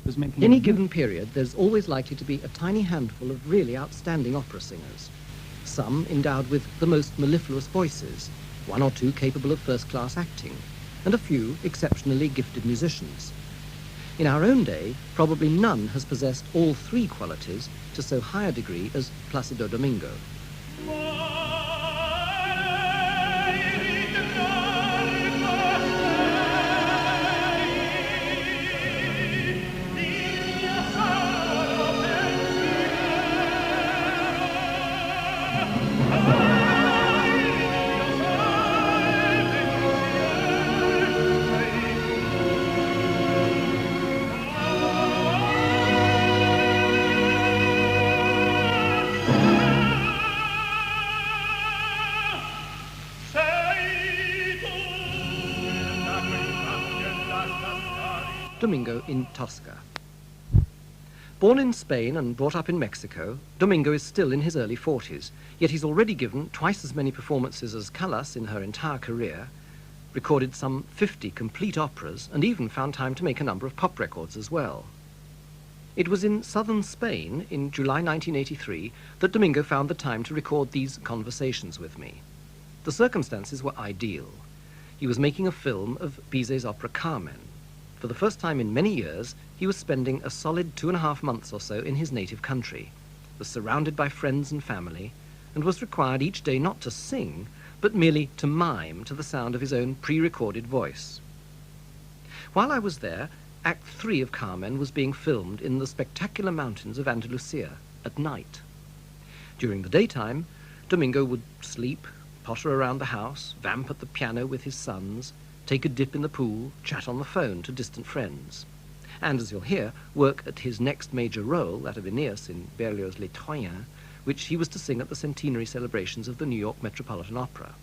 was making... Any given period, there's always likely to be a tiny handful of really outstanding opera singers. Some endowed with the most mellifluous voices, one or two capable of first-class acting, and a few exceptionally gifted musicians. In our own day, probably none has possessed all three qualities to so high a degree as Placido Domingo. Domingo in Tosca. Born in Spain and brought up in Mexico, Domingo is still in his early 40s, yet he's already given twice as many performances as Callas in her entire career, recorded some 50 complete operas, and even found time to make a number of pop records as well. It was in southern Spain in July 1983 that Domingo found the time to record these conversations with me. The circumstances were ideal. He was making a film of Bizet's opera Carmen. For the first time in many years, he was spending a solid 2.5 months or so in his native country, was surrounded by friends and family, and was required each day not to sing, but merely to mime to the sound of his own pre-recorded voice. While I was there, Act 3 of Carmen was being filmed in the spectacular mountains of Andalusia at night. During the daytime, Domingo would sleep, potter around the house, vamp at the piano with his sons, take a dip in the pool, chat on the phone to distant friends, and, as you'll hear, work at his next major role, that of Aeneas in Berlioz's Les Troyens, which he was to sing at the centenary celebrations of the New York Metropolitan Opera.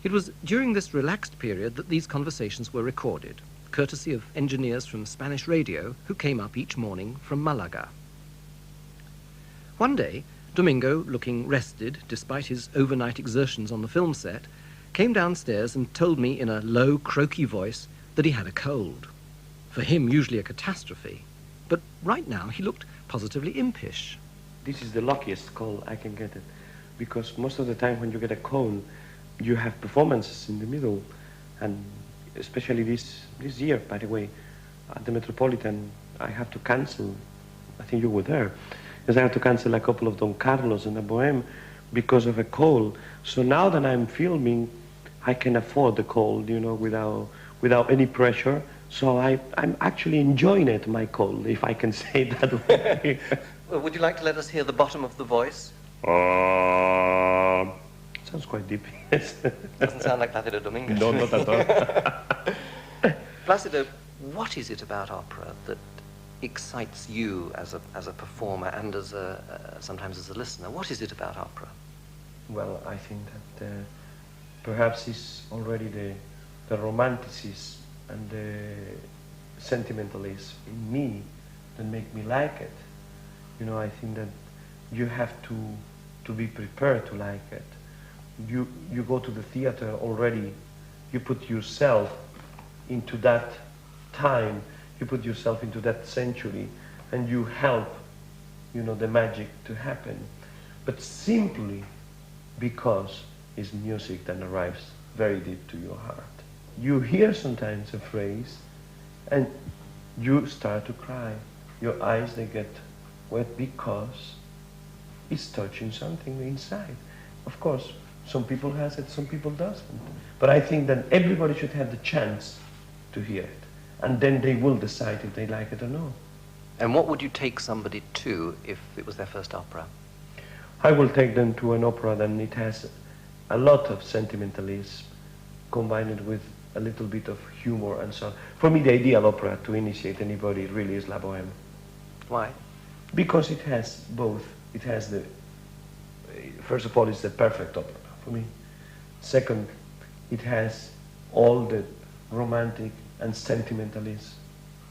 It was during this relaxed period that these conversations were recorded, courtesy of engineers from Spanish radio who came up each morning from Malaga. One day, Domingo, looking rested despite his overnight exertions on the film set, came downstairs and told me in a low, croaky voice that he had a cold. For him, usually a catastrophe. But right now, he looked positively impish. This is the luckiest cold I can get it, because most of the time when you get a cold, you have performances in the middle, and especially this year, by the way, at the Metropolitan, I have to cancel, I think you were there, because I have to cancel a couple of Don Carlos and a Bohème because of a cold. So now that I'm filming, I can afford the cold, you know, without any pressure. So I'm actually enjoying it, my cold, if I can say it that way. Well, would you like to let us hear the bottom of the voice? Sounds quite deep, yes. Doesn't sound like Placido Domingo. No, not at all. Placido, what is it about opera that excites you as a performer and as sometimes as a listener? What is it about opera? Well, I think that perhaps it's already the romanticism and the sentimentalism in me that make me like it. You know, I think that you have to be prepared to like it. You go to the theater already, you put yourself into that time, you put yourself into that century, and you help, you know, the magic to happen. But simply because it's music that arrives very deep to your heart. You hear sometimes a phrase and you start to cry. Your eyes, they get wet because it's touching something inside. Of course, some people has it, some people doesn't. But I think that everybody should have the chance to hear it. And then they will decide if they like it or not. And what would you take somebody to if it was their first opera? I will take them to an opera that it has a lot of sentimentalism combined with a little bit of humor and so on. For me, the ideal opera to initiate anybody really is La Bohème. Why? Because it has both. It has the, first of all, it's the perfect opera for me. Second, it has all the romantic and sentimentalist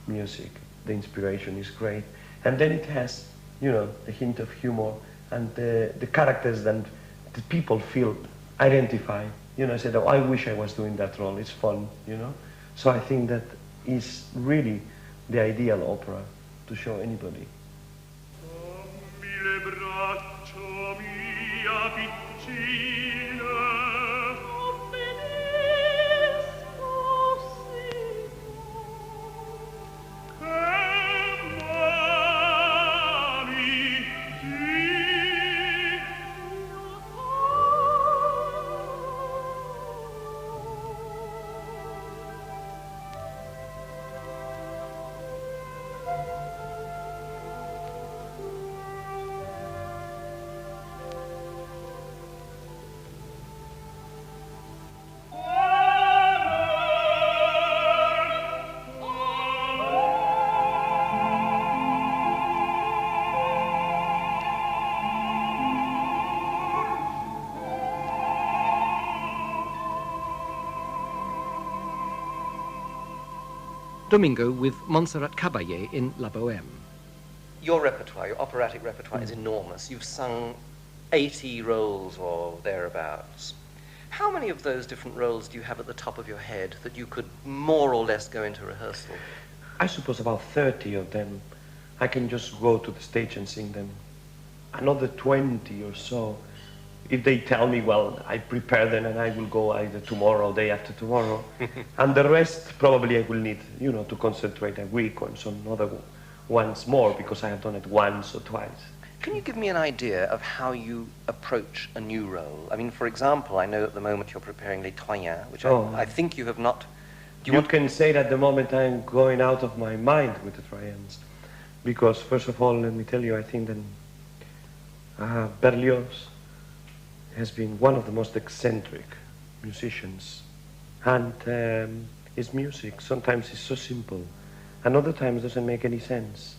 music. The inspiration is great. And then it has, you know, the hint of humor and the characters that the people feel identify. You know, I said, oh, I wish I was doing that role. It's fun, you know. So I think that is really the ideal opera to show anybody. Domingo with Montserrat Caballé in La Bohème. Your repertoire, your operatic repertoire, is enormous. You've sung 80 roles or thereabouts. How many of those different roles do you have at the top of your head that you could more or less go into rehearsal? I suppose about 30 of them. I can just go to the stage and sing them. Another 20 or so, if they tell me, well, I prepare them and I will go either tomorrow or day after tomorrow. And the rest, probably I will need, to concentrate a week on some other ones more because I have done it once or twice. Can you give me an idea of how you approach a new role? I mean, for example, I know at the moment you're preparing Les Troyens, which I think you have not... You can say that at the moment I'm going out of my mind with the Troyens. Because, first of all, let me tell you, I think that Berlioz has been one of the most eccentric musicians. And his music sometimes is so simple, and other times doesn't make any sense.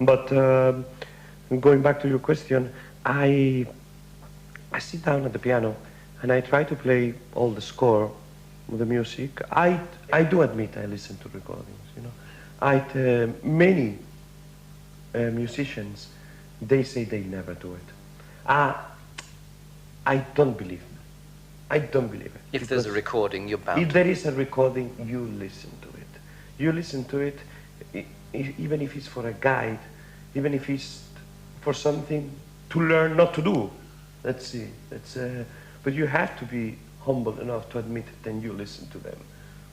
But going back to your question, I sit down at the piano and I try to play all the score with the music. I do admit I listen to recordings, many musicians, they say they never do it. I don't believe it. I don't believe it. If there's a recording, you're bound. If there is a recording, you listen to it. You listen to it, even if it's for a guide, even if it's for something to learn not to do. Let's see. But you have to be humble enough to admit it, and you listen to them,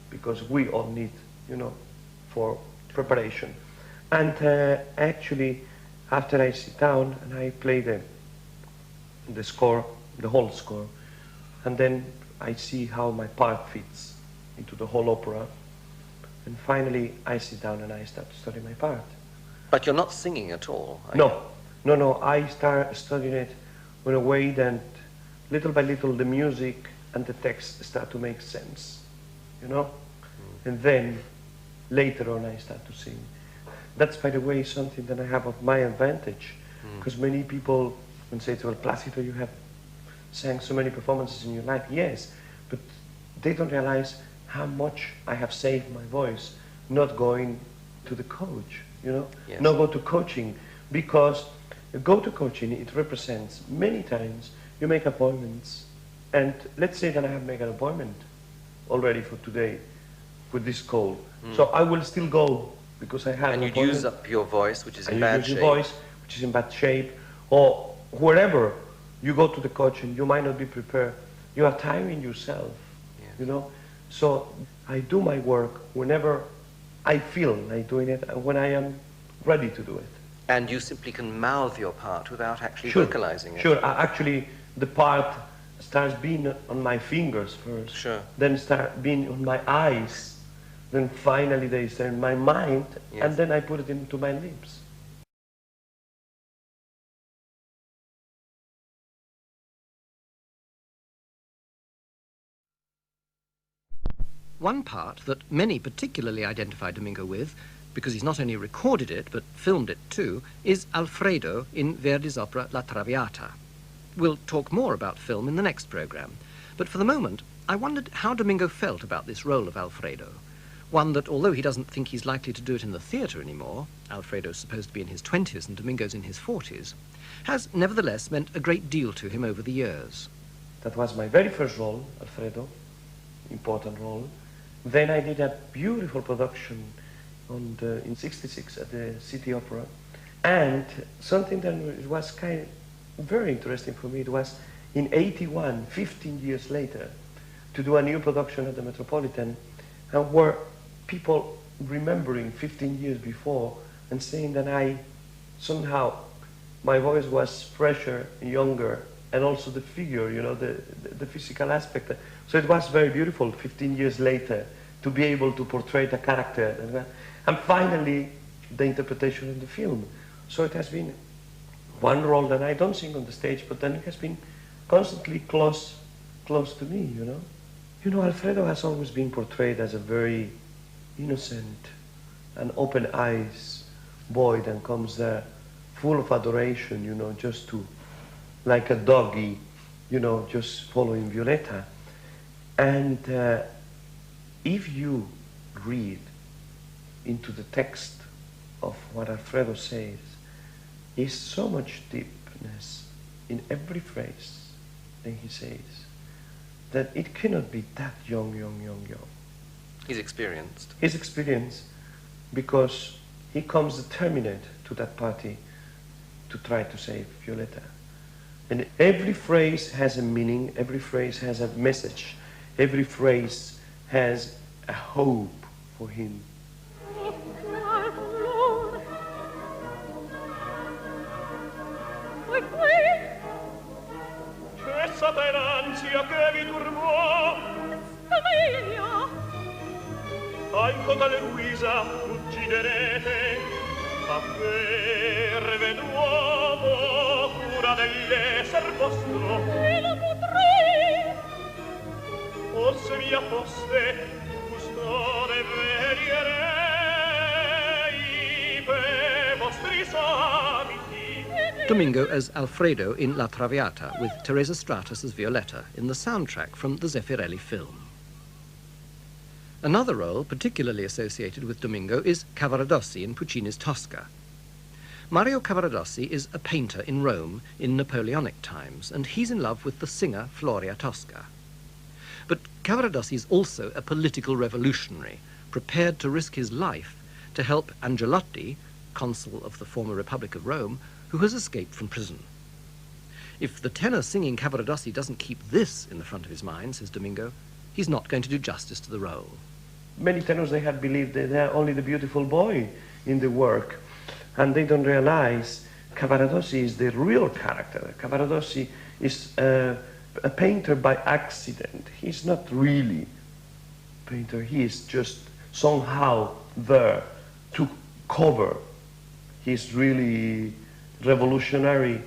because we all need, for preparation. And actually, after I sit down and I play the score, the whole score, and then I see how my part fits into the whole opera, and finally I sit down and I start to study my part. But you're not singing at all? No, I start studying it in a way that little by little the music and the text start to make sense, and then later on I start to sing. That's, by the way, something that I have of my advantage, because many people can say, well, Placido, you have sang so many performances in your life. Yes, but they don't realize how much I have saved my voice not going to the coach, Yes. not go to coaching, because go to coaching, it represents many times you make appointments, and let's say that I have made an appointment already for today with this cold, so I will still go because I have an appointment. And you'd use up your voice, which is in bad shape. Your voice, which is in bad shape, or wherever you go to the coach and you might not be prepared. You are tiring yourself, yes. So I do my work whenever I feel like doing it and when I am ready to do it. And you simply can mouth your part without actually vocalizing it. Sure, actually the part starts being on my fingers first, then start being on my eyes, then finally they start in my mind, and then I put it into my lips. One part that many particularly identify Domingo with, because he's not only recorded it, but filmed it too, is Alfredo in Verdi's opera La Traviata. We'll talk more about film in the next programme, but for the moment, I wondered how Domingo felt about this role of Alfredo. One that, although he doesn't think he's likely to do it in the theatre anymore, Alfredo's supposed to be in his 20s and Domingo's in his 40s, has nevertheless meant a great deal to him over the years. That was my very first role, Alfredo, important role. Then I did a beautiful production in '66 at the City Opera. And something that was kind of very interesting for me, it was in '81, 15 years later, to do a new production at the Metropolitan, and were people remembering 15 years before and saying that somehow, my voice was fresher, younger, and also the figure, you know, the physical aspect. So it was very beautiful 15 years later to be able to portray a character. And finally, the interpretation in the film. So it has been one role that I don't sing on the stage, but then it has been constantly close to me, you know. You know, Alfredo has always been portrayed as a very innocent and open eyes boy that comes there full of adoration, you know, just to, like a doggy, you know, just following Violetta. And if you read into the text of what Alfredo says, is so much deepness in every phrase that he says that it cannot be that young. He's experienced. He's experienced because he comes determined to that party to try to save Violetta. And every phrase has a meaning, every phrase has a message, every phrase has a hope for him. Cessata l'ansia che vi turbò, Stamenia, anco tale Luisa ucciderete, a verve d'uomo cura dell'esser vostro. E la potrei, o se via foste, custode venierei per vostri santi. Domingo as Alfredo in La Traviata, with Teresa Stratas as Violetta in the soundtrack from the Zeffirelli film. Another role particularly associated with Domingo is Cavaradossi in Puccini's Tosca. Mario Cavaradossi is a painter in Rome in Napoleonic times, and he's in love with the singer Floria Tosca. But Cavaradossi is also a political revolutionary, prepared to risk his life to help Angelotti, consul of the former Republic of Rome, who has escaped from prison. If the tenor singing Cavaradossi doesn't keep this in the front of his mind, says Domingo, he's not going to do justice to the role. Many tenors, they had believed that they're only the beautiful boy in the work, and they don't realize Cavaradossi is the real character. Cavaradossi is a painter by accident. He's not really a painter. He is just somehow there to cover his really revolutionary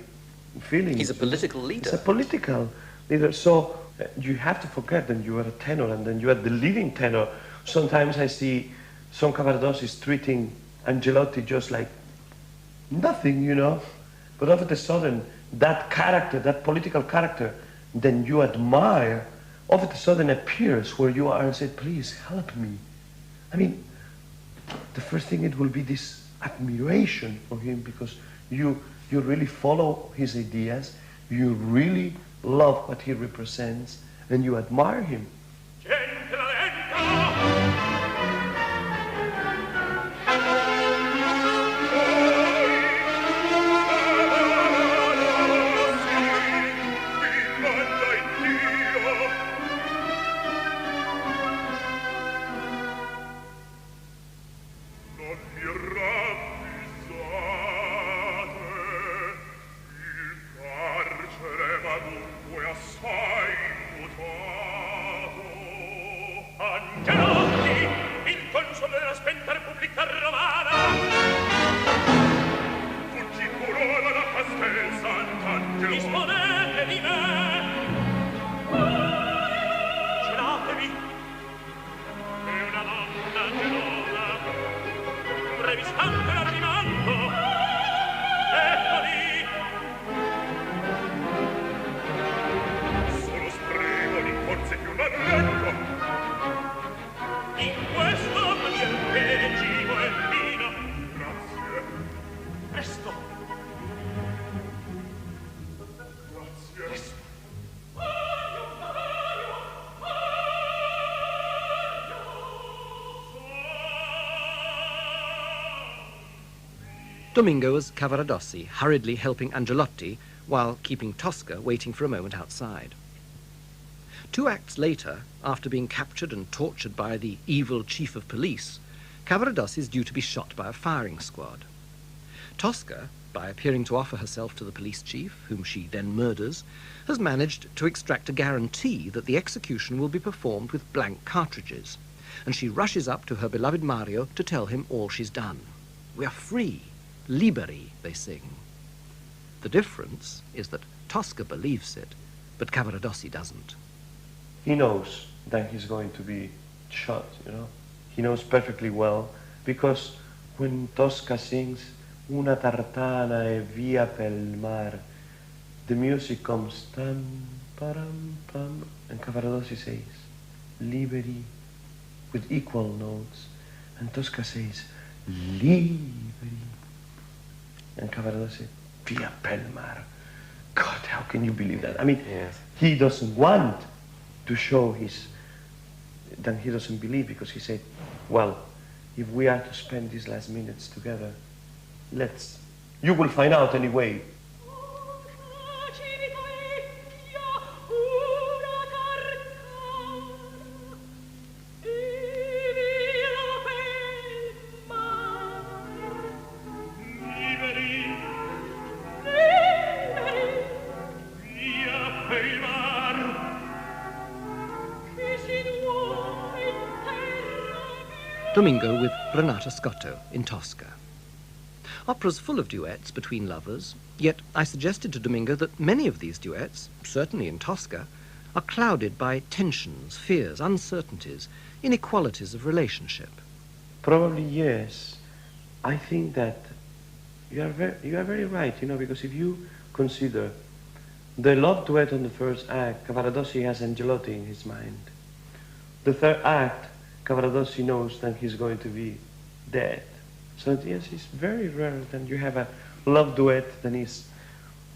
feelings. He's a political leader. He's a political leader. So you have to forget that you are a tenor and then you are the leading tenor. Sometimes I see some Cavaradossis treating Angelotti just like nothing, you know. But all of a sudden, that character, that political character, then you admire, all of a sudden appears where you are and say, please help me. I mean, the first thing, it will be this admiration for him because you really follow his ideas, you really love what he represents, and you admire him. Domingo as Cavaradossi, hurriedly helping Angelotti while keeping Tosca waiting for a moment outside. 2 acts later, after being captured and tortured by the evil chief of police, Cavaradossi is due to be shot by a firing squad. Tosca, by appearing to offer herself to the police chief, whom she then murders, has managed to extract a guarantee that the execution will be performed with blank cartridges, and she rushes up to her beloved Mario to tell him all she's done. We are free, liberi, they sing. The difference is that Tosca believes it, but Cavaradossi doesn't. He knows that he's going to be shot, you know. He knows perfectly well, because when Tosca sings Una tartana e via pel mar, the music comes tam, param, pam, and Cavaradossi says, liberi, with equal notes, and Tosca says, liberi, and Cavaradossi, via pel mar. God, how can you believe that? I mean, yes. He doesn't want to show that he doesn't believe, because he said, well, if we are to spend these last minutes together, you will find out anyway. Domingo with Renata Scotto in Tosca. Opera's full of duets between lovers, yet I suggested to Domingo that many of these duets, certainly in Tosca, are clouded by tensions, fears, uncertainties, inequalities of relationship. Probably yes. I think that you are very right, you know, because if you consider the love duet on the first act, Cavaradossi has Angelotti in his mind. The third act, Cavaradossi knows that he's going to be dead. So yes, it's very rare that you have a love duet that is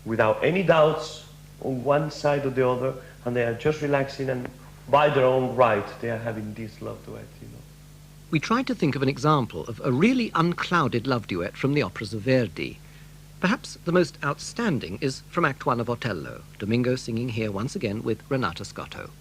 without any doubts on one side or the other, and they are just relaxing, and by their own right they are having this love duet, you know. We tried to think of an example of a really unclouded love duet from the operas of Verdi. Perhaps the most outstanding is from Act 1 of Otello, Domingo singing here once again with Renata Scotto.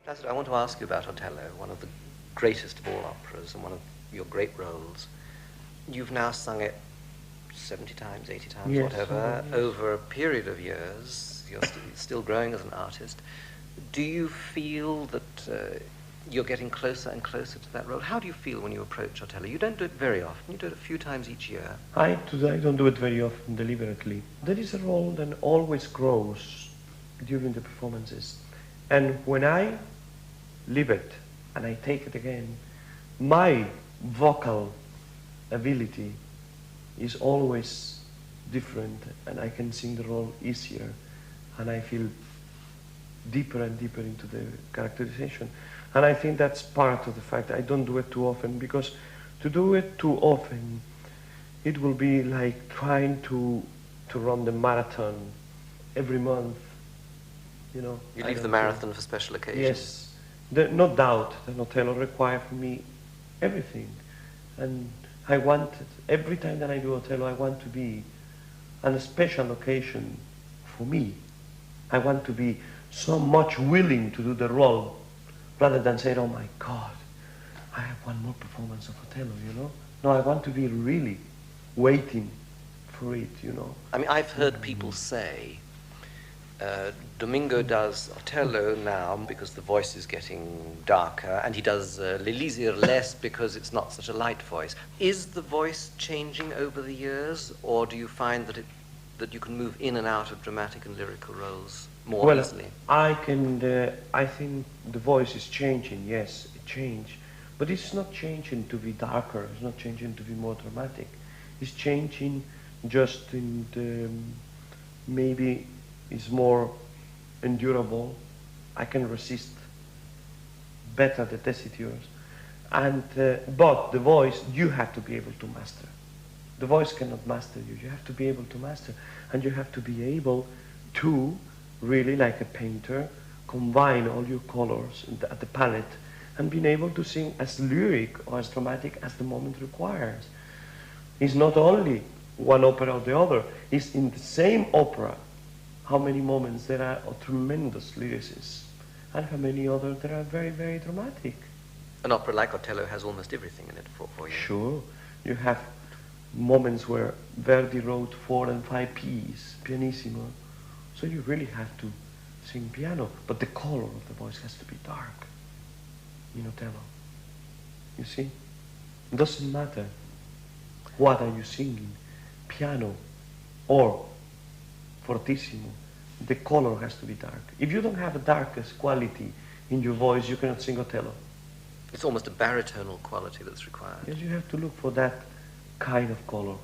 Placido, I want to ask you about Otello, one of the greatest of all operas and one of your great roles. You've now sung it 70 times, 80 times, yes, whatever, yes. over a period of years. You're still growing as an artist. Do you feel that you're getting closer and closer to that role? How do you feel when you approach Otello? You don't do it very often. You do it a few times each year. I don't do it very often deliberately. There is a role that always grows during the performances. And when I leave it and I take it again, my vocal ability is always different, and I can sing the role easier, and I feel deeper and deeper into the characterization. And I think that's part of the fact that I don't do it too often, because to do it too often, it will be like trying to run the marathon every month, you know. You leave the marathon for special occasions. Yes, no doubt that Otello requires from me everything. And I wanted, every time that I do Othello, I want to be on a special occasion for me. I want to be so much willing to do the role rather than say, oh my God, I have one more performance of Othello, you know? No, I want to be really waiting for it, you know? I mean, I've heard people say, Domingo does Otello now because the voice is getting darker, and he does L'Elisir less because it's not such a light voice. Is the voice changing over the years, or do you find that you can move in and out of dramatic and lyrical roles more easily? I think the voice is changing, yes, it changed. But it's not changing to be darker, it's not changing to be more dramatic. It's changing just in the, maybe it's more endurable. I can resist better the tessitures. And, but the voice, you have to be able to master. The voice cannot master you. You have to be able to master. And you have to be able to, really like a painter, combine all your colors at the palette and being able to sing as lyric or as dramatic as the moment requires. It's not only one opera or the other. It's in the same opera how many moments there are of tremendous lyricists and how many others that are very, very dramatic. An opera like Otello has almost everything in it for you. Sure. You have moments where Verdi wrote 4 and 5 Ps, pianissimo. So you really have to sing piano. But the color of the voice has to be dark in Otello. You see? It doesn't matter what are you singing, piano or fortissimo. The color has to be dark. If you don't have a darkest quality in your voice, you cannot sing Otello. It's almost a baritonal quality that's required. Yes, you have to look for that kind of color.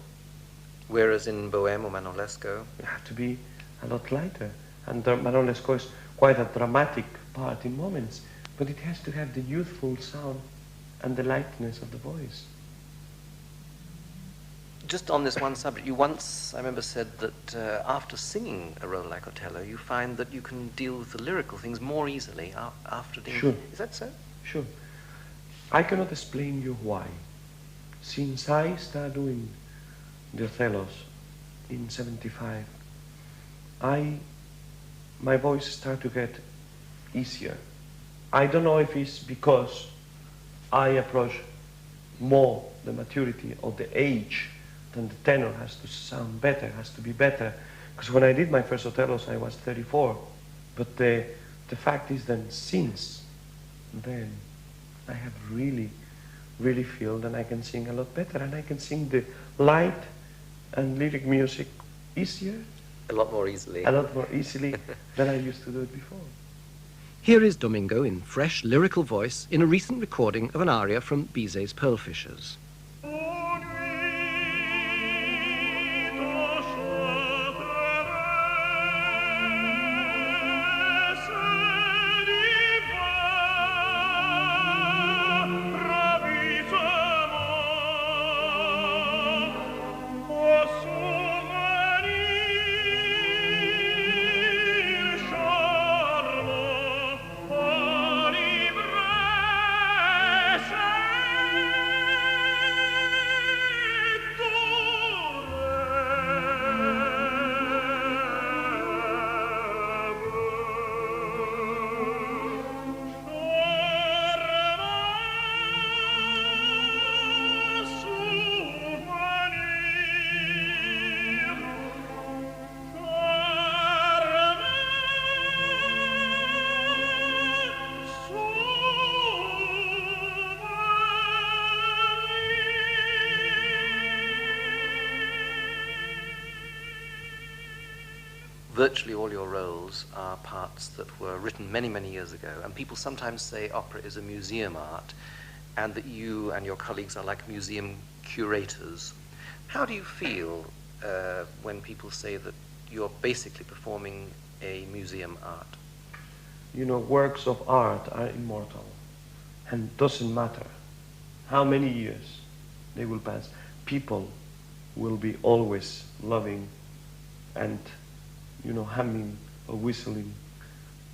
Whereas in Bohème or Manolesco, you have to be a lot lighter. And Manolesco is quite a dramatic part in moments, but it has to have the youthful sound and the lightness of the voice. Just on this one subject, you once, I remember, said that after singing a role like Otello, you find that you can deal with the lyrical things more easily after doing. Sure. Is that so? Sure. I cannot explain you why. Since I started doing the Othellos in 75, my voice started to get easier. I don't know if it's because I approach more the maturity or the age, then the tenor has to sound better, has to be better. Because when I did my first Othellos, I was 34. But the fact is that since then, I have really, really feel that I can sing a lot better, and I can sing the light and lyric music easier. A lot more easily. A lot more easily than I used to do it before. Here is Domingo in fresh lyrical voice in a recent recording of an aria from Bizet's Pearl-Fishers. Virtually all your roles are parts that were written many, many years ago, and people sometimes say opera is a museum art, and that you and your colleagues are like museum curators. How do you feel when people say that you're basically performing a museum art? You know, works of art are immortal, and doesn't matter how many years they will pass. People will be always loving and, you know, humming or whistling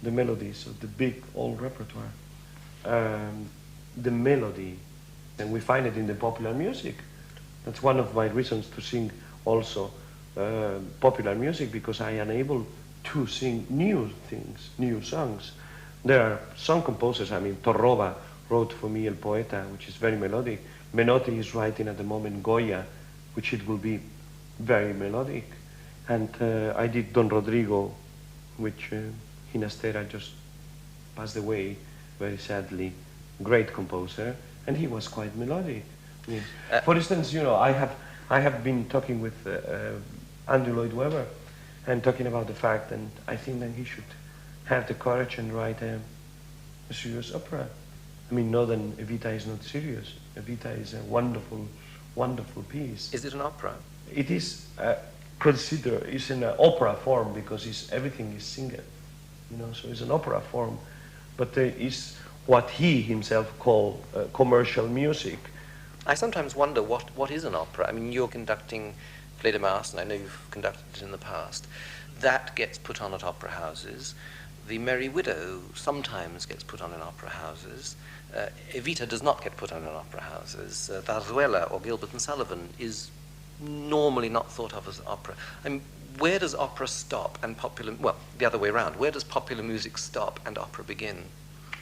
the melodies of the big old repertoire. The melody, and we find it in the popular music. That's one of my reasons to sing also popular music, because I am able to sing new things, new songs. There are some composers, I mean, Torroba wrote for me El Poeta, which is very melodic. Menotti is writing at the moment Goya, which it will be very melodic. And I did Don Rodrigo, which Ginastera just passed away very sadly, great composer, and he was quite melodic. Yes. For instance, you know, I have been talking with Andrew Lloyd Webber and talking about the fact, and I think that he should have the courage and write a serious opera. I mean, not that Evita is not serious. Evita is a wonderful, wonderful piece. Is it an opera? It is considered, it's in an opera form because everything is singing, you know, so it's an opera form, but it's what he himself called commercial music. I sometimes wonder what is an opera. I mean, you're conducting Fledermaus, and I know you've conducted it in the past. That gets put on at opera houses. The Merry Widow sometimes gets put on in opera houses. Evita does not get put on in opera houses. Zarzuela or Gilbert and Sullivan is normally not thought of as opera. I mean, where does opera stop and well, the other way around, where does popular music stop and opera begin?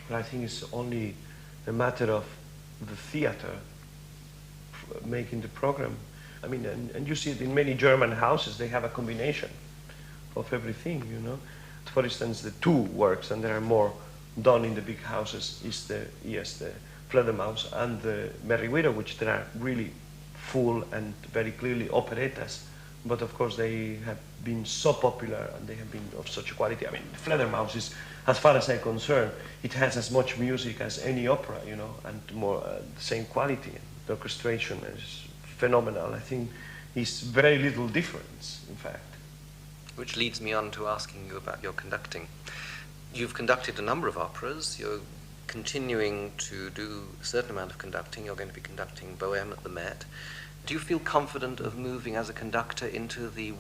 Well, I think it's only a matter of the theater making the program. I mean, and you see it in many German houses, they have a combination of everything, you know. For instance, the two works, and there are more done in the big houses, is the Fledermaus and the Merry Widow, which there are really full and very clearly operettas, but of course they have been so popular and they have been of such quality. I mean, Fledermaus is, as far as I'm concerned, it has as much music as any opera, you know, and more the same quality. The orchestration is phenomenal. I think it's very little difference, in fact. Which leads me on to asking you about your conducting. You've conducted a number of operas. You're continuing to do a certain amount of conducting. You're going to be conducting Bohème at the Met. Do you feel confident of moving as a conductor into the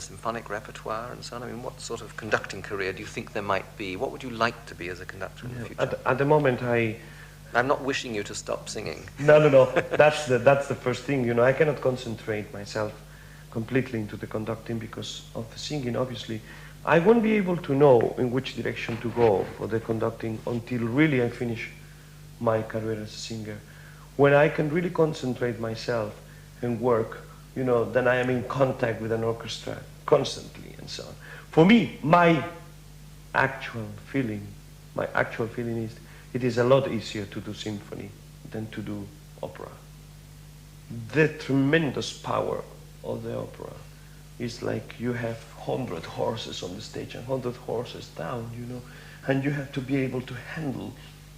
symphonic repertoire and so on? I mean, what sort of conducting career do you think there might be? What would you like to be as a conductor in the future? At the moment, I'm not wishing you to stop singing. No. That's the first thing. You know, I cannot concentrate myself completely into the conducting because of the singing. Obviously, I won't be able to know in which direction to go for the conducting until really I finish my career as a singer. When I can really concentrate myself and work, you know, then I am in contact with an orchestra constantly and so on. For me, my actual feeling is it is a lot easier to do symphony than to do opera. The tremendous power of the opera is like you have 100 horses on the stage and 100 horses down, you know, and you have to be able to handle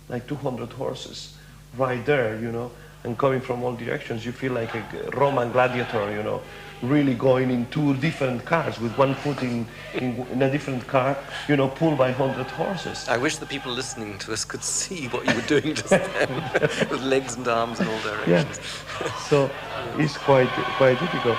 like 200 horses right there, you know, and coming from all directions. You feel like a Roman gladiator, you know, really going in two different cars with one foot in a different car, you know, pulled by 100 horses. I wish the people listening to us could see what you were doing just then, with legs and arms in all directions. Yeah. So it's quite difficult.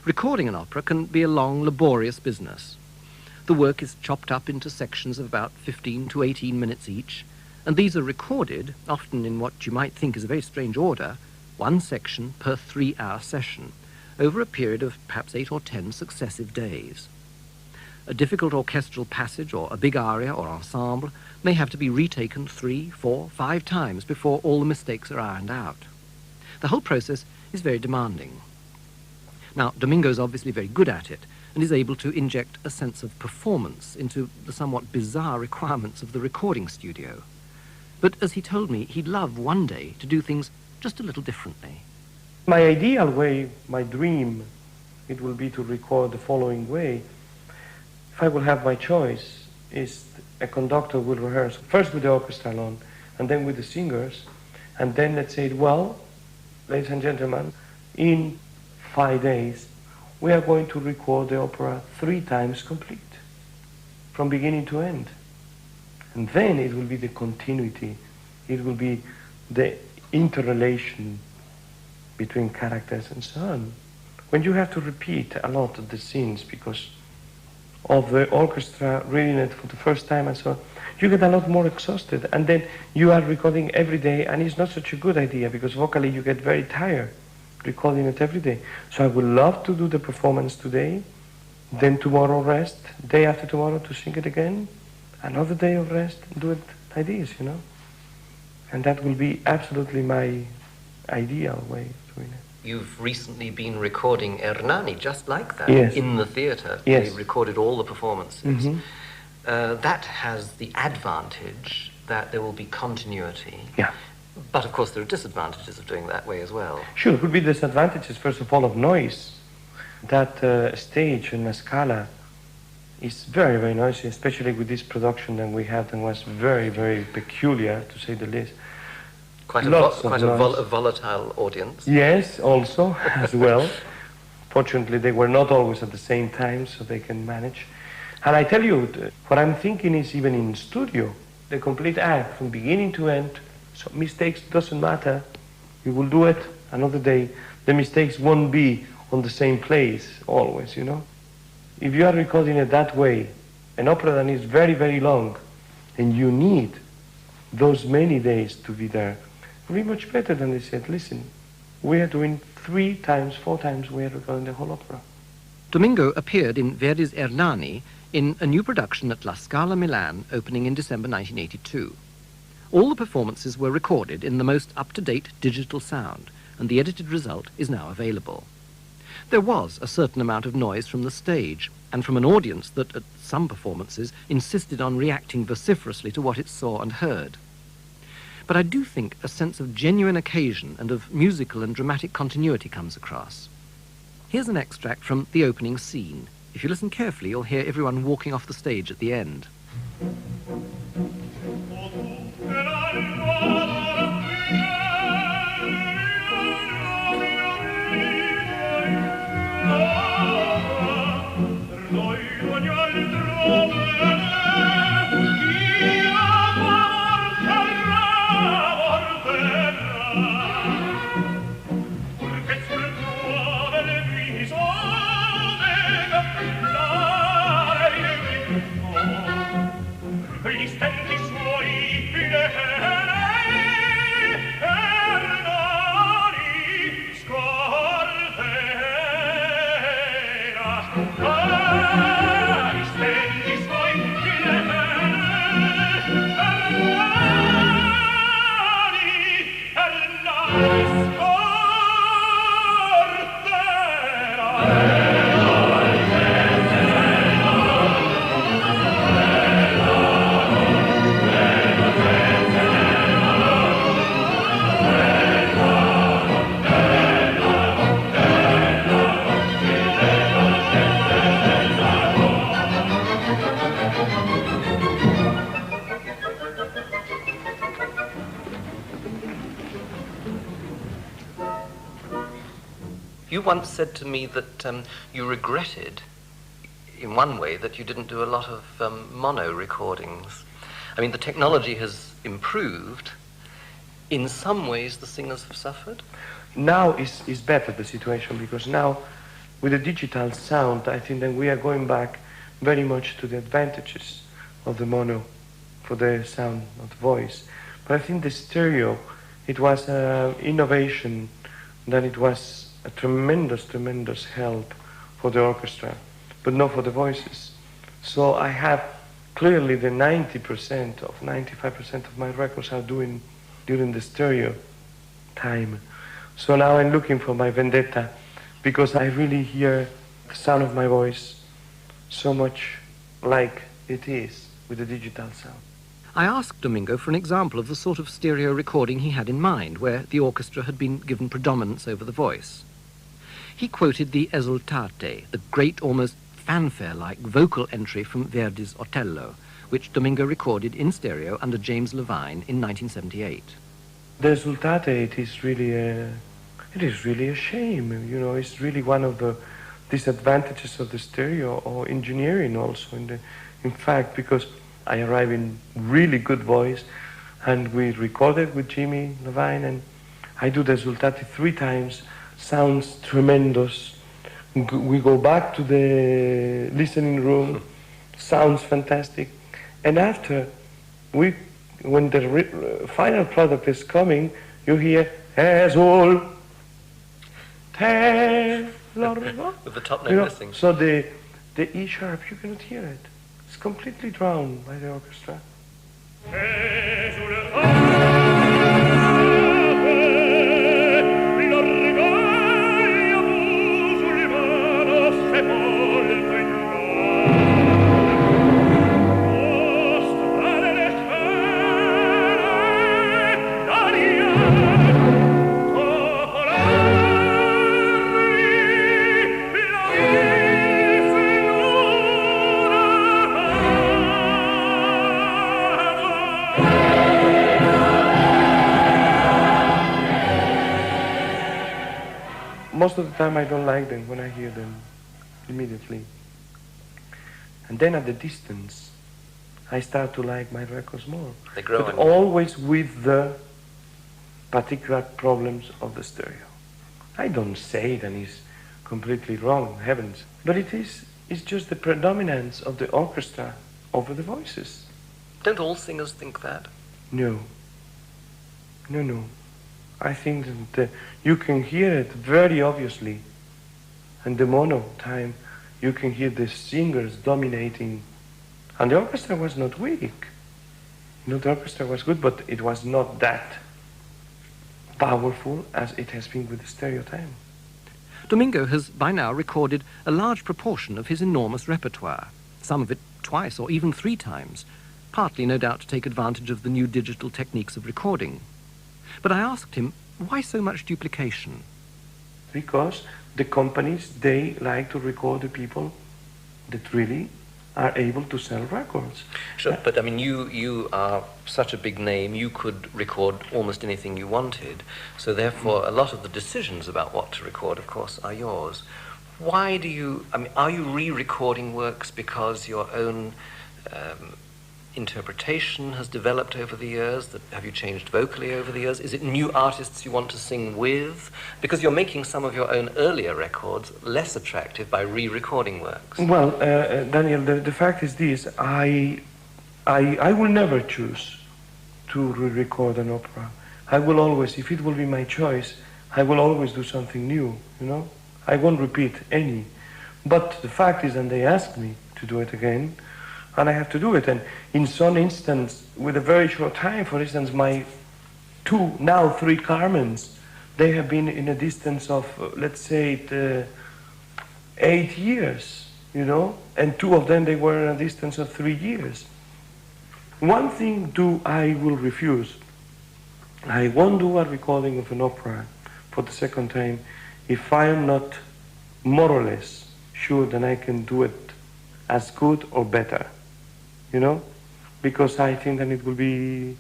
Recording an opera can be a long, laborious business. The work is chopped up into sections of about 15 to 18 minutes each, and these are recorded, often in what you might think is a very strange order, one section per 3-hour session, over a period of perhaps 8 or 10 successive days. A difficult orchestral passage or a big aria or ensemble may have to be retaken 3, 4, 5 times before all the mistakes are ironed out. The whole process is very demanding. Now, Domingo's obviously very good at it and is able to inject a sense of performance into the somewhat bizarre requirements of the recording studio. But as he told me, he'd love one day to do things just a little differently. My ideal way, my dream, it will be to record the following way. If I will have my choice, is a conductor will rehearse first with the orchestra alone and then with the singers, and then let's say, well, ladies and gentlemen, in 5 days, we are going to record the opera 3 times complete, from beginning to end. And then it will be the continuity, it will be the interrelation between characters and so on. When you have to repeat a lot of the scenes because of the orchestra reading it for the first time and so on, you get a lot more exhausted, and then you are recording every day, and it's not such a good idea because vocally you get very tired recording it every day. So I would love to do the performance today, then tomorrow rest, day after tomorrow to sing it again, another day of rest, do it like this, you know. And that will be absolutely my ideal way of doing it. You've recently been recording Hernani just like that, yes. in the theatre. Yes. They recorded all the performances. Mm-hmm. That has the advantage that there will be continuity. Yeah. But of course there are disadvantages of doing that way as well. Sure, it could be disadvantages, first of all, of noise. That stage in La Scala is very, very noisy, especially with this production that we had, and was very, very peculiar, to say the least. Quite a volatile audience. Yes, also, as well. Fortunately, they were not always at the same time, so they can manage. And I tell you, what I'm thinking is even in studio, the complete act from beginning to end, so mistakes doesn't matter. You will do it another day. The mistakes won't be on the same place always, you know. If you are recording it that way, an opera that is very, very long, and you need those many days to be there, it will be much better than they said, listen, we are doing 3 times, 4 times, we are recording the whole opera. Domingo appeared in Verdi's Hernani in a new production at La Scala Milan, opening in December 1982. All the performances were recorded in the most up-to-date digital sound, and the edited result is now available. There was a certain amount of noise from the stage, and from an audience that, at some performances, insisted on reacting vociferously to what it saw and heard. But I do think a sense of genuine occasion and of musical and dramatic continuity comes across. Here's an extract from the opening scene. If you listen carefully, you'll hear everyone walking off the stage at the end. You once said to me that you regretted, in one way, that you didn't do a lot of mono recordings. I mean, the technology has improved. In some ways, the singers have suffered. Now is better, the situation, because now, with the digital sound, I think that we are going back very much to the advantages of the mono for the sound of the voice. But I think the stereo, it was an innovation, that it was a tremendous, tremendous help for the orchestra, but not for the voices. So I have clearly the 90% of 95% of my records are doing during the stereo time. So now I'm looking for my vendetta, because I really hear the sound of my voice so much like it is with the digital sound. I asked Domingo for an example of the sort of stereo recording he had in mind, where the orchestra had been given predominance over the voice. He quoted the Esultate, the great, almost fanfare-like vocal entry from Verdi's Otello, which Domingo recorded in stereo under James Levine in 1978. The Esultate, it is really a shame. You know, it's really one of the disadvantages of the stereo, or engineering also. In fact, because I arrive in really good voice, and we recorded with Jimmy Levine, and I do the esultati 3 times, sounds tremendous. We go back to the listening room, sounds fantastic. And after, when the final product is coming, you hear, Esul, te, with the top note missing. So the E sharp, you cannot hear it. It's completely drowned by the orchestra. Most of the time I don't like them when I hear them immediately. And then at the distance, I start to like my records more. They grow but always with the particular problems of the stereo. I don't say that it's completely wrong, heavens. But it's just the predominance of the orchestra over the voices. Don't all singers think that? No. No. I think that you can hear it very obviously. And the mono time, you can hear the singers dominating. And the orchestra was not weak. The orchestra was good, but it was not that powerful as it has been with the stereo time. Domingo has by now recorded a large proportion of his enormous repertoire, some of it twice or even 3 times, partly no doubt to take advantage of the new digital techniques of recording. But I asked him, why so much duplication? Because the companies, they like to record the people that really are able to sell records. Sure, but I mean, you are such a big name, you could record almost anything you wanted, so therefore a lot of the decisions about what to record, of course, are yours. Why do you, I mean, are you re-recording works because your own interpretation has developed over the years? Have you changed vocally over the years? Is it new artists you want to sing with? Because you're making some of your own earlier records less attractive by re-recording works. Well, Daniel, the fact is this. I will never choose to re-record an opera. I will always, if it will be my choice, I will always do something new, you know? I won't repeat any. But the fact is, and they ask me to do it again, and I have to do it. And in some instance, with a very short time, for instance, my 2, now 3 Carmens, they have been in a distance of, let's say, 8 years, you know? And 2 of them, they were in a distance of 3 years. One thing I will refuse. I won't do a recording of an opera for the second time if I am not more or less sure that I can do it as good or better. You know, because I think that it will be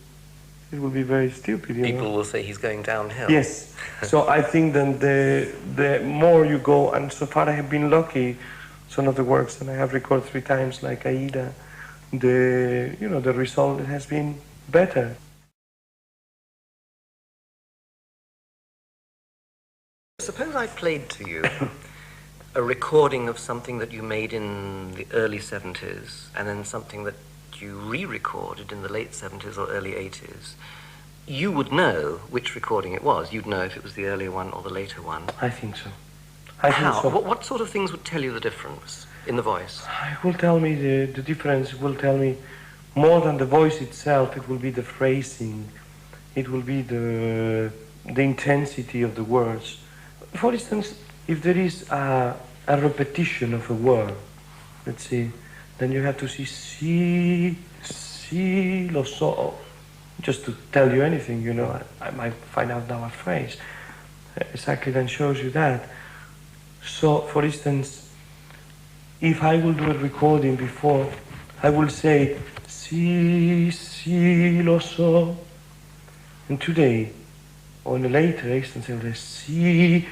very stupid. People will say he's going downhill. Yes. So I think that the more you go, and so far I have been lucky. Some of the works that I have recorded 3 times, like Aida, the result has been better. Suppose I played to you a recording of something that you made in the early 70s and then something that you re-recorded in the late 70s or early 80s. You would know which recording it was. You'd know if it was the earlier one or the later one. I think so. How? What sort of things would tell you the difference in the voice? It will tell me the difference. It will tell me more than the voice itself. It will be the phrasing. It will be the intensity of the words. For instance, if there is a repetition of a word, let's see, then you have to see, lo so, just to tell you anything, you know. I might find out now a phrase. Exactly then shows you that. So, for instance, if I will do a recording before, I will say, lo so. And today, or in a later instance, I will say,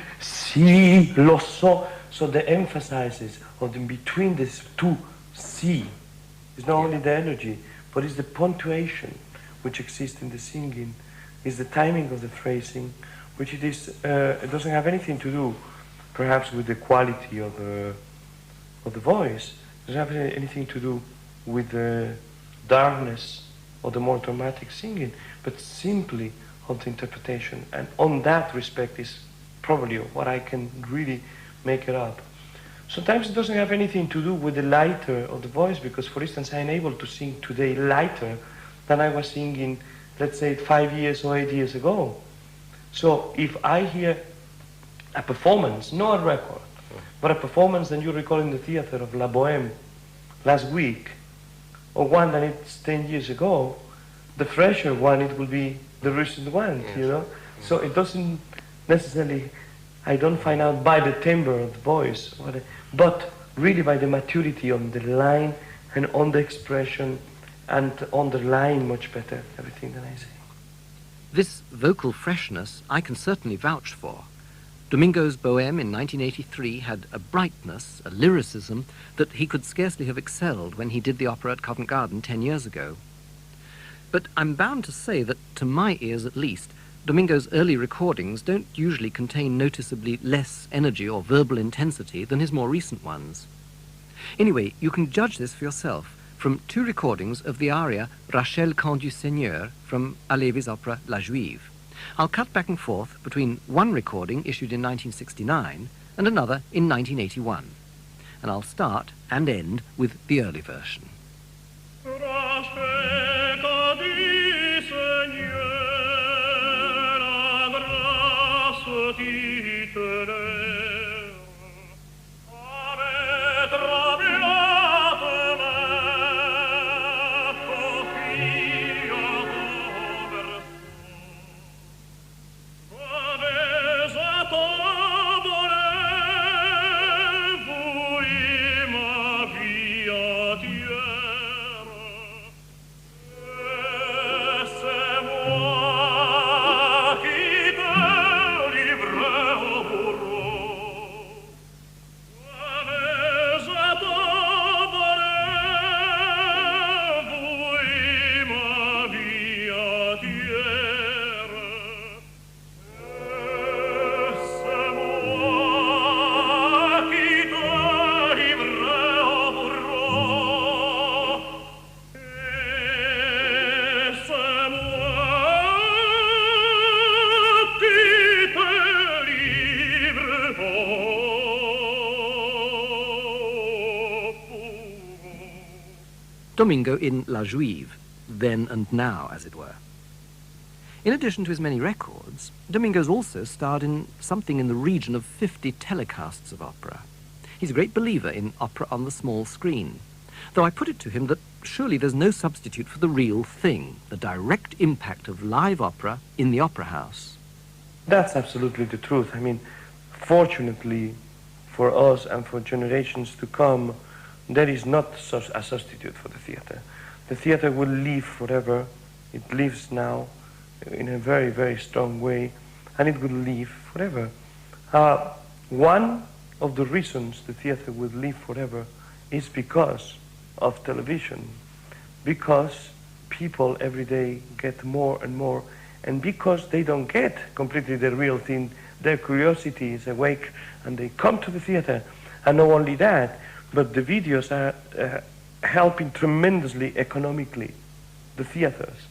lo so. So the emphasis of the between these 2 C is not only the energy, but it's the punctuation which exists in the singing, is the timing of the phrasing, which it doesn't have anything to do, perhaps, with the quality of the voice. It doesn't have anything to do with the darkness or the more dramatic singing, but simply of the interpretation. And on that respect is probably what I can really make it up. Sometimes it doesn't have anything to do with the lighter of the voice, because, for instance, I'm able to sing today lighter than I was singing, let's say, 5 years or 8 years ago. So if I hear a performance, not a record, but a performance that you recall in the theater of La Bohème last week, or one that it's 10 years ago, the fresher one, it will be the recent one, yes. You know? So it doesn't necessarily, I don't find out by the timbre of the voice, but really by the maturity on the line and on the expression and underline much better everything that I say. This vocal freshness I can certainly vouch for. Domingo's Bohème in 1983 had a brightness, a lyricism, that he could scarcely have excelled when he did the opera at Covent Garden 10 years ago. But I'm bound to say that, to my ears at least, Domingo's early recordings don't usually contain noticeably less energy or verbal intensity than his more recent ones. Anyway, you can judge this for yourself from 2 recordings of the aria Rachel Camp du Seigneur from Halévy's opera La Juive. I'll cut back and forth between one recording issued in 1969 and another in 1981. And I'll start and end with the early version. Domingo in La Juive, then and now, as it were. In addition to his many records, Domingo's also starred in something in the region of 50 telecasts of opera. He's a great believer in opera on the small screen, though I put it to him that surely there's no substitute for the real thing, the direct impact of live opera in the opera house. That's absolutely the truth. I mean, fortunately for us and for generations to come, there is not a substitute for the theater. The theater will live forever. It lives now in a very, very strong way, and it will live forever. One of the reasons the theater will live forever is because of television, because people every day get more and more, and because they don't get completely the real thing, their curiosity is awake, and they come to the theater. And not only that, but the videos are helping tremendously economically the theaters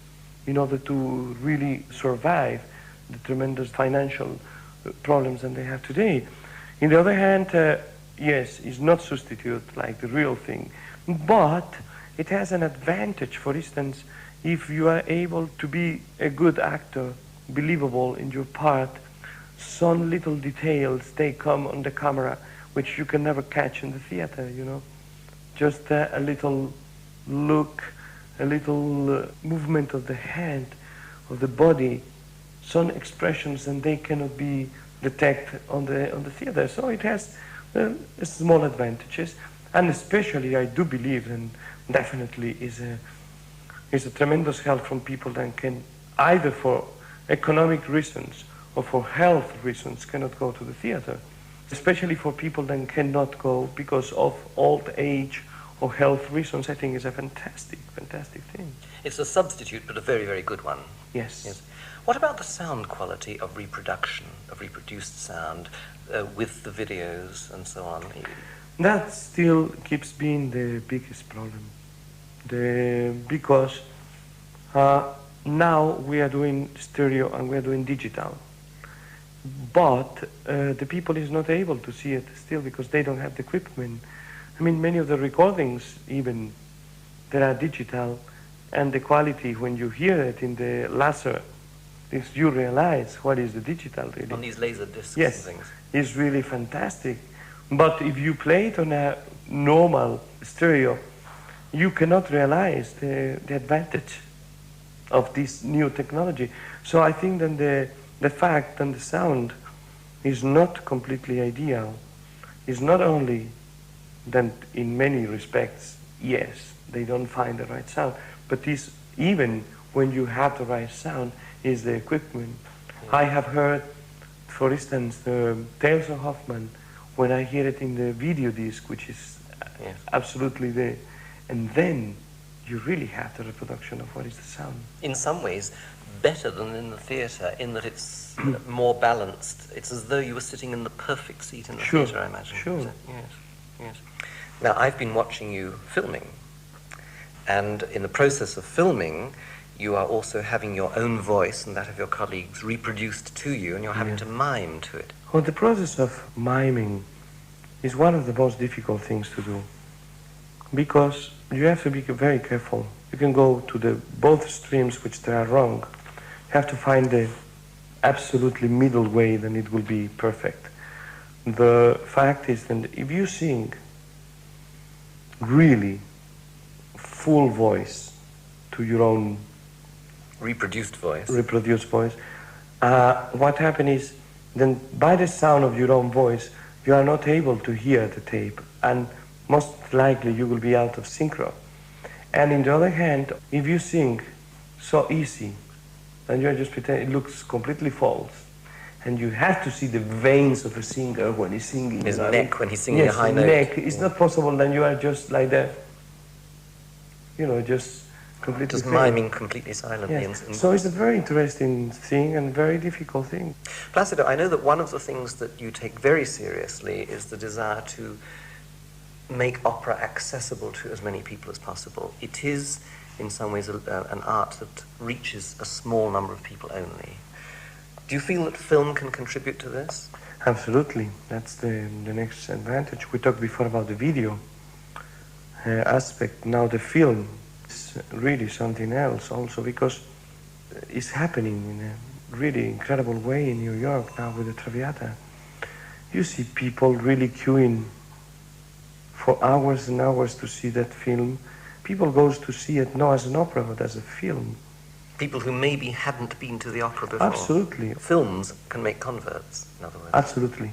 in order to really survive the tremendous financial problems that they have today. On the other hand, yes, it's not substitute like the real thing, but it has an advantage. For instance, if you are able to be a good actor, believable in your part, some little details, they come on the camera which you can never catch in the theater, you know. Just a little look, a little movement of the hand, of the body, some expressions, and they cannot be detected on the theater. So it has small advantages, and especially I do believe, and definitely is a tremendous help from people that can, either for economic reasons or for health reasons, cannot go to the theater. Especially for people that cannot go because of old age or health reasons, I think is a fantastic, fantastic thing. It's a substitute, but a very, very good one. Yes. Yes. What about the sound quality of reproduction, of reproduced sound, with the videos and so on? That still keeps being the biggest problem. Because now we are doing stereo and we are doing digital. But the people is not able to see it still because they don't have the equipment. I mean, many of the recordings even, that are digital, and the quality when you hear it in the laser, you realize what is the digital really. On these laser discs yes, and things. It's really fantastic. But if you play it on a normal stereo, you cannot realize the advantage of this new technology. So I think that the fact and the sound is not completely ideal. It's not only that in many respects, yes, they don't find the right sound, but it's even when you have the right sound, is the equipment. Yeah. I have heard, for instance, the Tales of Hoffman, when I hear it in the video disc, which is yes. absolutely there, and then you really have the reproduction of what is the sound. In some ways, better than in the theatre, in that it's more balanced. It's as though you were sitting in the perfect seat in the sure. theatre, I imagine. Sure. Yes, yes. Now, I've been watching you filming, and in the process of filming, you are also having your own voice and that of your colleagues reproduced to you, and you're having to mime to it. Well, the process of miming is one of the most difficult things to do, because you have to be very careful. You can go to both streams which they are wrong. You have to find the absolutely middle way, then it will be perfect. The fact is that if you sing really full voice to your own reproduced voice, what happens is then by the sound of your own voice, you are not able to hear the tape, and most likely you will be out of synchro. And on the other hand, if you sing so easy, and you're just pretending, it looks completely false. And you have to see the veins of a singer when he's singing. His neck when he's singing a high note. Neck. It's not possible. Then you are just like that, just completely. Just miming completely silently. Yes. So it's a very interesting thing and very difficult thing. Placido, I know that one of the things that you take very seriously is the desire to make opera accessible to as many people as possible. It is, in some ways, an art that reaches a small number of people only. Do you feel that film can contribute to this? Absolutely. That's the next advantage. We talked before about the video aspect. Now the film is really something else also, because it's happening in a really incredible way in New York now with the Traviata. You see people really queuing for hours and hours to see that film. People goes to see it not as an opera but as a film. People who maybe hadn't been to the opera before. Absolutely. Films can make converts, in other words. Absolutely.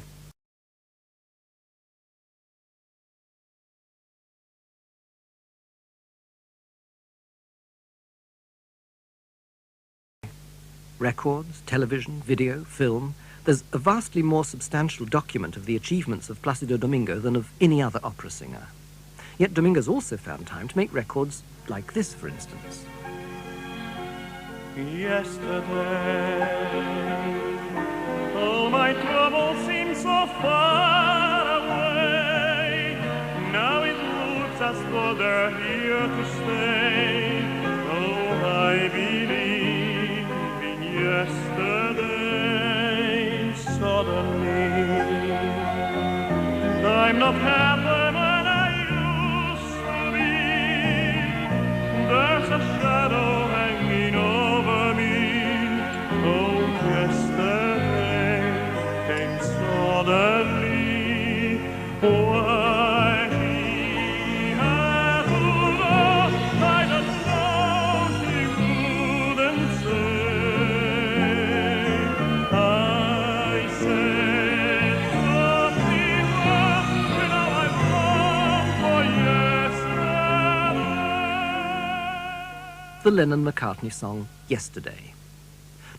Records, television, video, film. There's a vastly more substantial document of the achievements of Placido Domingo than of any other opera singer. Yet Domingo's also found time to make records like this, for instance. Yesterday, all my troubles seem so far away. Now it looks as though they're here to stay. Oh, I believe in yesterday. Suddenly, I'm not happy when I used to be. There's a shadow hanging over me. Oh, yesterday came suddenly. Why he had to go, I don't know, she wouldn't say. I said something wrong, and now I'm wrong for yesterday. The Lennon-McCartney song, Yesterday.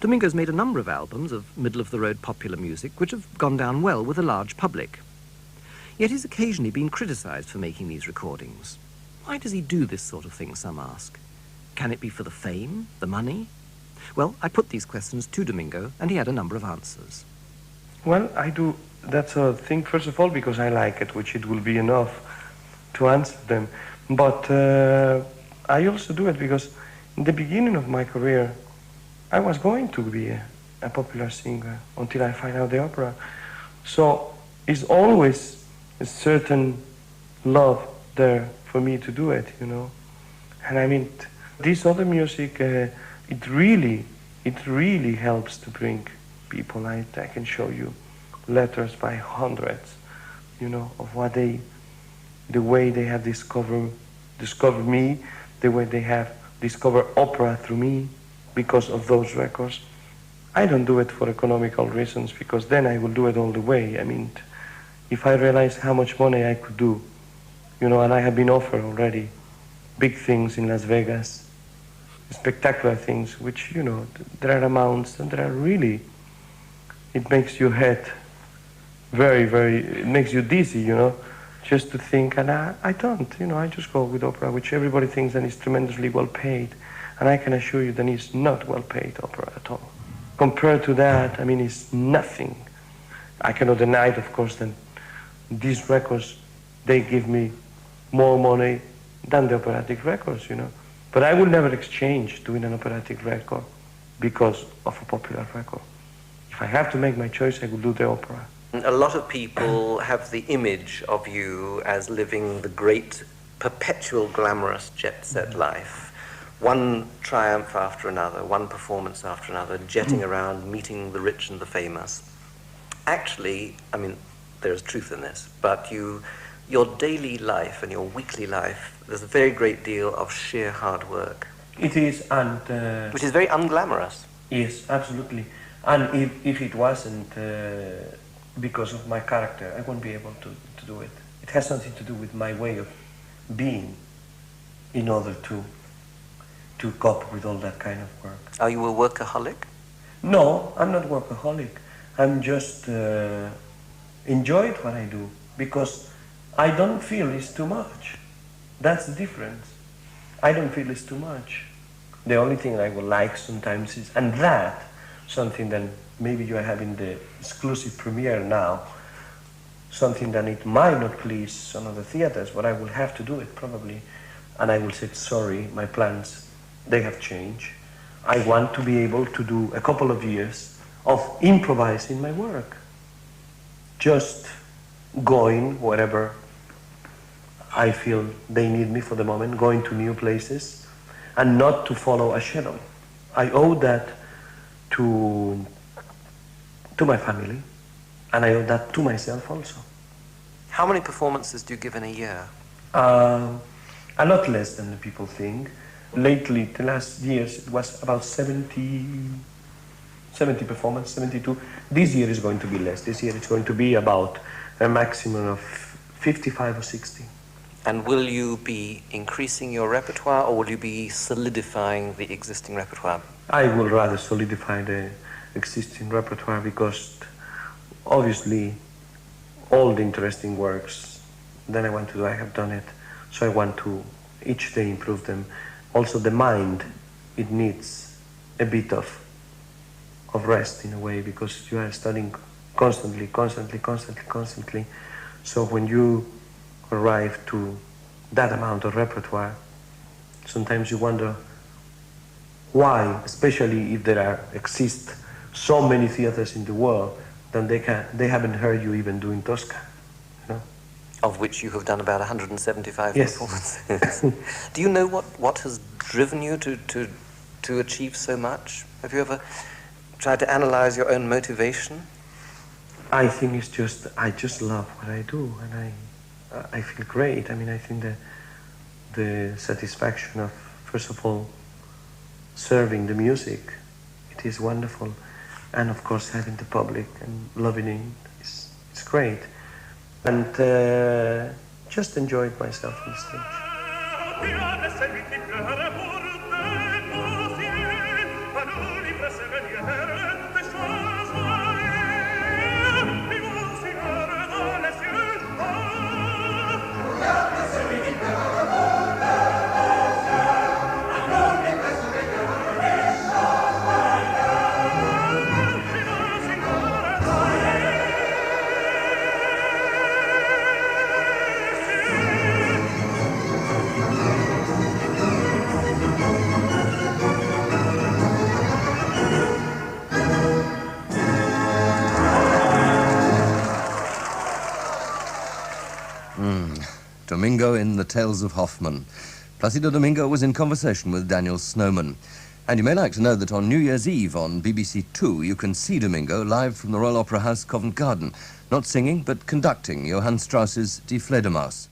Domingo's made a number of albums of middle-of-the-road popular music which have gone down well with a large public. Yet he's occasionally been criticised for making these recordings. Why does he do this sort of thing, some ask? Can it be for the fame, the money? Well, I put these questions to Domingo, and he had a number of answers. Well, I do that sort of thing, first of all, because I like it, which it will be enough to answer them. But I also do it because in the beginning of my career, I was going to be a popular singer until I find out the opera. So it's always a certain love there for me to do it, you know. And I mean, this other music, it really helps to bring people. I can show you letters by hundreds, you know, of what the way they have discovered me, the way they have discovered opera through me because of those records. I don't do it for economical reasons, because then I will do it all the way. I mean, if I realize how much money I could do, you know, and I have been offered already big things in Las Vegas, spectacular things, which, you know, there are amounts, and there are really, it makes your head it makes you dizzy, you know, just to think, and I don't, you know, I just go with opera, which everybody thinks that is tremendously well paid, and I can assure you that it's not well paid opera at all. Compared to that, I mean, it's nothing. I cannot deny it, of course, that these records, they give me more money than the operatic records, you know. But I will never exchange doing an operatic record because of a popular record. If I have to make my choice, I will do the opera. A lot of people have the image of you as living the great, perpetual, glamorous jet-set life. One triumph after another, one performance after another, jetting around, meeting the rich and the famous. Actually, I mean, there's truth in this, but your daily life and your weekly life, there's a very great deal of sheer hard work. It is, and... which is very unglamorous. Yes, absolutely. And if it wasn't because of my character, I wouldn't be able to do it. It has something to do with my way of being in order to cope with all that kind of work. Are you a workaholic? No, I'm not workaholic. I'm just enjoy what I do because I don't feel it's too much. That's the difference. I don't feel it's too much. The only thing I would like sometimes is, and that, something that maybe you are having the exclusive premiere now, something that it might not please some of the theaters, but I will have to do it probably. And I will say, sorry, my plans, they have changed. I want to be able to do a couple of years of improvising my work. Just going wherever I feel they need me for the moment, going to new places, and not to follow a schedule. I owe that to my family, and I owe that to myself also. How many performances do you give in a year? A lot less than the people think. Lately, the last years, it was about 70 performances, 72. This year is going to be less. This year it's going to be about a maximum of 55 or 60. And will you be increasing your repertoire, or will you be solidifying the existing repertoire? I will rather solidify the existing repertoire because obviously all the interesting works that I want to do, I have done it. So I want to each day improve them. Also the mind, it needs a bit of rest in a way because you are studying constantly. So when you arrive to that amount of repertoire, sometimes you wonder why, especially if there exist so many theaters in the world, then they haven't heard you even doing Tosca, you know? Of which you have done about 175 yes. performances. Do you know what has driven you to achieve so much? Have you ever tried to analyze your own motivation? I think it's just, I just love what I do, and I feel great. I mean, I think that the satisfaction of, first of all, serving the music, it is wonderful. And of course, having the public and loving it, it's great. And just enjoyed myself on stage. Domingo in The Tales of Hoffmann. Placido Domingo was in conversation with Daniel Snowman. And you may like to know that on New Year's Eve on BBC Two, you can see Domingo live from the Royal Opera House, Covent Garden, not singing, but conducting Johann Strauss's Die Fledermaus.